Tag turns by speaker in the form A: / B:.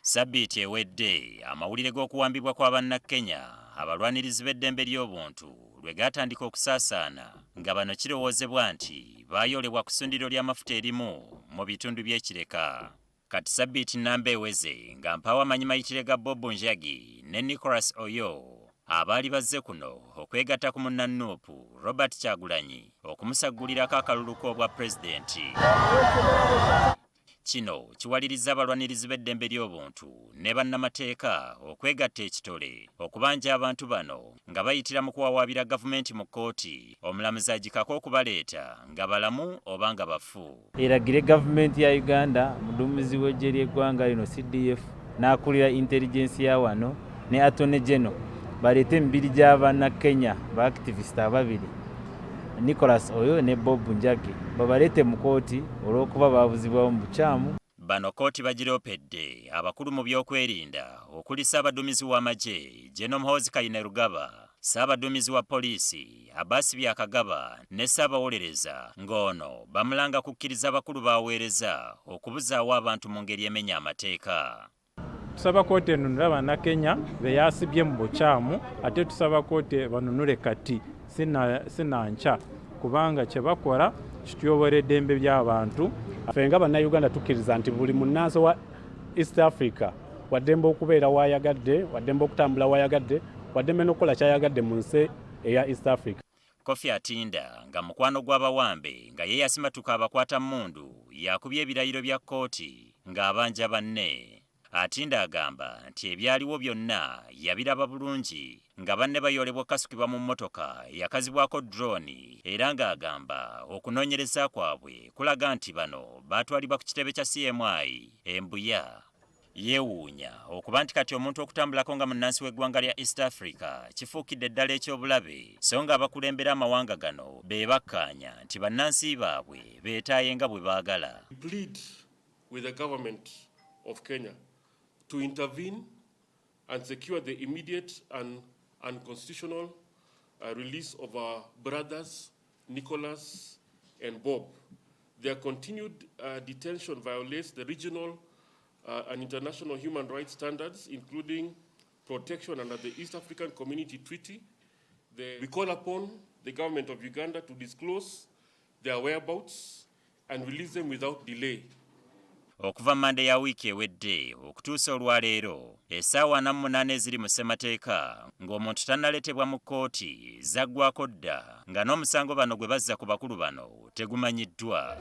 A: Ssabiiti ewedde amawulire g'okuwambibwa kwa bannakenya abalwanirizi b'eddembe ly'obuntu lwe gaatandika okusaasaana nga bano kirowoozebwa nti baayolebwa ku ssundiro ly'amafuta erimu mu bitundu by'ekireka. Kati Ssabiiti nnamba eweze nga mpawa amanyi mayitire ga Bobi Njagi ne Nicholas Oyoo abaali bazze kuno okwegatta ku munna-NUP Robert Kyagulanyi okumusaggulirako akalulu k'obwa pulezidenti. Kino kiwaliriza abalwanirizi b'eddembe ly'obuntu ne bannamateeka okwegatta ekitole okubanja abantu bano nga bayitira mu kuwawaabira gavumenti mu kkooti omulamuzi agikako okubaleeta nga balamu oba nga bafu.
B: Eragire gavumenti ya Uganda muduumizi w'eggye ly'eggwanga lino CDF n'akulira intelligence ya wano ne Attorney General baleete emibiri gya bannakenya ba activist ababiri Nicholas Oyoo ne Bobi Njagi babaleete mu kkooti olw'okuba baabuzibwawo mu bukyamu.
A: Bano kkooti bagiroopedde abakulu mu by'okwerinda okuli ssaabaduumizi w'amagye Gen. Muhoozi Kainerugaba, ssaabaduumizi wa poliisi abasabye akagaba ne ssaabawolereza ng'ono bamulanga kukkiriza abakulu baweereza okubuzaawo abantu mu ngeri emenya amateeka.
C: Tusaba kkooti enunula bannakenya be yaasibye mu bukyamu ate tusaba kkooti banunule kati sinanca kubanga kye bakola kityobera eddembe by'abantu.
D: Ffe nga bannayuganda tukkiriza nti buli munnansi wa East Africa waddembe okubeera w'ayagadde, waddembe okutambula w'ayagadde, waddembe n'okukola ky'ayagadde mu nsi eya East Africa.
A: Kofi Atinda nga mukwano gw'abawambe nga ye yasimatuka abakwata mmundu yakubye ebirayiro bya kkooti ng'abanja banne. Atinda agamba nti ebyaliwo byonna yabiraba bulungi nga banne bayolebwa kasukibwa mu mmotoka yakazibwako drone era ng'agamba okunoonyereza kwabwe kulaga nti bano baatwalibwa ku kitebe kya CMI embuya. Yeewuunya okuba nti kati omuntu okutambulako nga munnansi w'eggwanga lya East Africa kifuukidde ddala eky'obulabe so nga abakulembera amawanga gano be bakkaanya nti bannansi baabwe beetaaye nga bwe baagala.
E: Plead with the government of Kenya to intervene and secure the immediate and unconstitutional release of our brothers Nicholas and Bob. Their continued detention violates the regional and international human rights standards, including protection under the East African Community Treaty. We call upon the government of Uganda to disclose their whereabouts and release them without delay.
A: Okuva Mande ya wiiki ewedde okutuusa olwaleero essaawa 48 eziri mu ssemateeka ng'omuntu tannaleetebwa mu kkooti zaggwako dda nga n'omusango bano gwe bazza ku bakulu bano tegumanyiddwa.